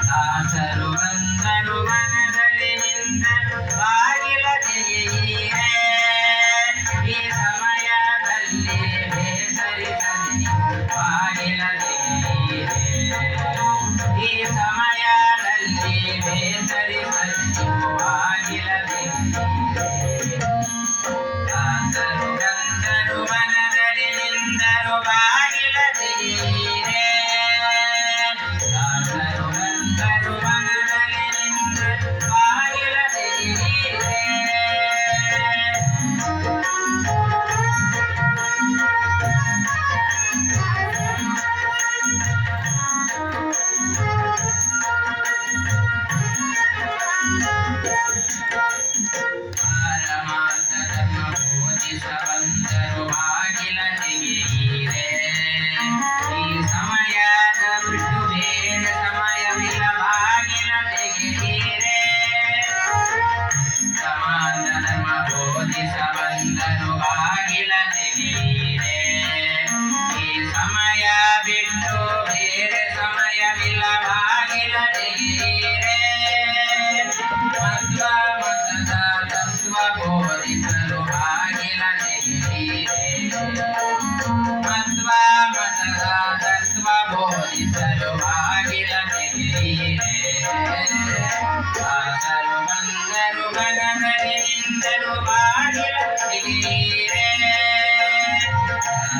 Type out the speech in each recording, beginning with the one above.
ದಾಸರು ಬಂದರು ಮನದಲ್ಲಿ ನಿಂದರು ಬಾಗಿಲ ತೆಗೆಯಿರೆ. ಈ ಸಮಯದಲ್ಲಿ ಬೇಸರಿಸದೆ ಬಾಗಿಲ ತೆಗೆಯಿರೆ. ಈ ಸಮಯದಲ್ಲಿ ಬೇಸರಿಸದೆ ಬಾಗಿಲ ತೆಗೆಯಿರೆ. ದಾಸರು ಬಂದರು ಮನದಲ್ಲಿ ನಿಂದರು ಬಾಗಿಲ ತೆಗೆಯಿರೆ. ಬಂದರು ಬಾಗಿಲ ತೆಗೆಯಿರೆ. ಈ ಸಮಯದ ಬಿಟ್ಟು ಬೇರೆ ಸಮಯವಿಲ್ಲ ಬಾಗಿಲ ತೆಗೆಯಿರೆ. ಸಮಾನ ಧರ್ಮ ಬೋಧಿಸ ಬಂದರು ಬಾಗಿಲ ತೆಗೆಯಿರೆ. ಈ ಸಮಯ ಬಿಟ್ಟು ಬೇರೆ ಸಮಯವಿಲ್ಲ ಬಾಗಿಲ ತೆಗೆಯಿರೆ. ಮಧ್ವ ಮತದ ತತ್ವ ಬೋಧಿಸಲು ಬಾಗಿಲ ತೆಗೆಯಿರೆ. ಮಧ್ವ ಮತದ ತತ್ವ ಬೋಧಿಸಲು ಬಾಗಿಲ ತೆಗೆಯಿರೆ. ದಾಸರು ಬಂದರು ಮನದಲ್ಲಿ ನಿಂದರು ಬಾಗಿಲ ತೆಗೆಯಿರೆ.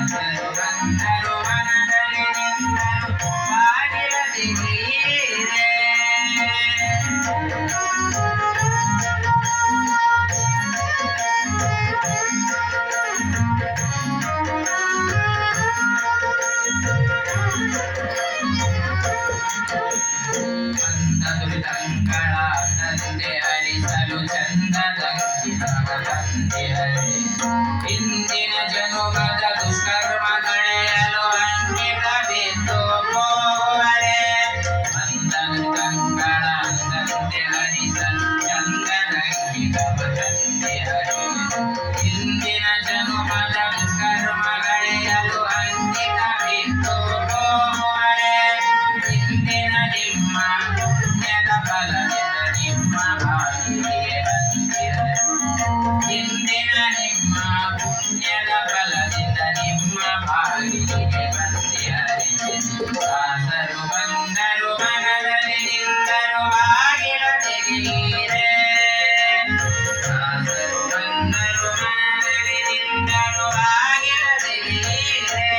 ದಾಸರು ಬಂದರು ಮನದಲ್ಲಿ ನಿಂದರು ಬಾಗಿಲ ತೆಗೆಯಿರೆ. ತಂಗಳ ತಂದೆ ಹರಿಸಲು ಚಂದದಂಗಿರವ ತಂದೆ ಹರಿ. ಇಂದಿನ ಜನುಮದ ದುಷ್ಕರ್ಮ ಕಳೆಯಲು ಅಂಕಿತ ಬಿದ್ದು ಹೋಗುವರೆ. ತಂಗಳ ತಂದೆ ಹರಿಸಲು ಚಂದದಂಗಿರವ ತಂದೆ ಹರಿ. ಇಂದಿನ ಜನುಮದ ದುಷ್ಕರ್ಮ ಕಳೆಯಲು ಅಂಕಿತ ಬಿದ್ದು ಹೋಗುವರೆ. ಇಂದಿನ ನಿಮ್ಮ ಫಲದಿಂದ ನಿಮ್ಮ ಬಾಗಿಲಿಗೆ ಬಂದಿರೆ. ಇಂದಿನ ನಿಮ್ಮ ಪುಣ್ಯದ ಫಲದಿಂದ ನಿಮ್ಮ ಬಾಗಿಲಿಗೆ ಬಂದಿರೆ. ದಾಸರು ಬಂದರು ಮನದಲ್ಲಿ ನಿಂದರು ಬಾಗಿಲ ತೆಗೆಯಿರೆ. ದಾಸರು ಬಂದರು ಮನದಲ್ಲಿ ನಿಂದರು ಬಾಗಿಲ ತೆಗೆಯಿರೆ.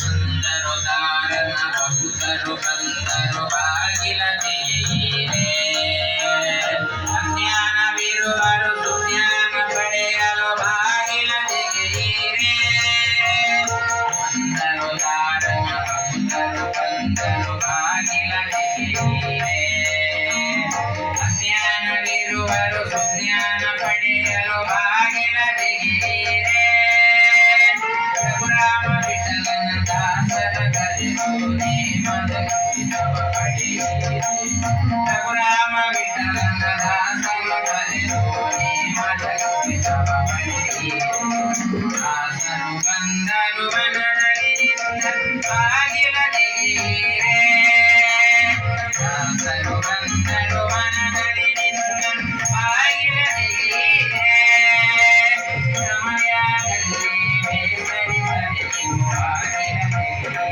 ಬಂದರು ದಾರನ ಭಕ್ತರು ಬಂದರು ಬಾಗಿಲ ತೆಗೆಯಿರೆ. ಅಜ್ಞಾನವಿರುವರು ಸುಜ್ಞಾನ ಪಡೆಯಲು ಬಾಗಿಲ ತೆಗೆಯಿರೆ. ಬಂದರು ದಾರನ ಭಕ್ತರು ಬಂದರು ಬಾಗಿಲ ತೆಗೆಯಿರೆ. ಅಜ್ಞಾನವಿರುವರು ಸುಜ್ಞಾನ ಪಡೆಯಲು ಬಾಗಿಲ ತೆಗೆಯಿರೆ. ರಘುರಾಮ ವಿಠಲನ ದಾಸರ ಕರೆದು ನೇಮದ ಗೀತವ ಪಡೆಯಿರಿ. ರಘುರಾಮ ವಿಠಲನ ದಾಸರ ಕರೆದು ನೇಮದ ಗೀತವ ಪಡೆಯಿರಿ. ದಾಸರು ಬಂದರು ಮನದಲ್ಲಿ ನಿಂದರು ಬಾಗಿಲ ತೆಗೆಯಿರೆ. ದಾಸರು ಬಂದರು ಮನದಲ್ಲಿ ನಿಂದರು ಬಾಗಿಲ ತೆಗೆಯಿರೆ. ಸಮಯದಲ್ಲಿ ಬೇಸರಿಸದೆ ಬಾಗಿಲ ತೆಗೆಯಿರೆ.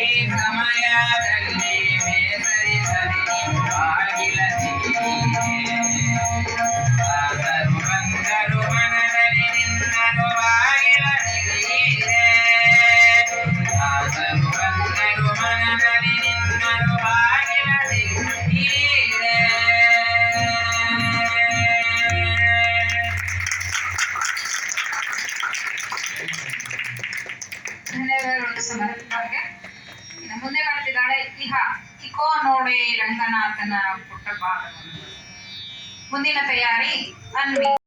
ಈ ಸಮಯದಲ್ಲಿ ಬೇಸರಿಸದೆ ಬಾಗಿಲ ತೆಗೆಯಿರೆ. ದಾಸರು ಬಂದರು ಮನದಲ್ಲಿ ನಿಂದರು ಬಾಗಿಲ ತೆಗೆಯಿರೆ. ದಾಸರು ಬಂದರು ಮನದಲ್ಲಿ ನಿಂದರು ಬಾಗಿಲ ತೆಗೆಯಿರೆ. ಧನ್ಯವಾದಗಳು ಸಮರ್ಪಣೆಗೆ. ಇನ್ನು ಮುಂದೆ ಮಾಡ್ತಿದ್ದಾಳೆ ಇಕೋ ನೋಡಿ ರಂಗನಾಥನ ಪುಟ್ಟ ಭಾಗವನ್ನು. ಮುಂದಿನ ತಯಾರಿ ಅನ್ವಿ.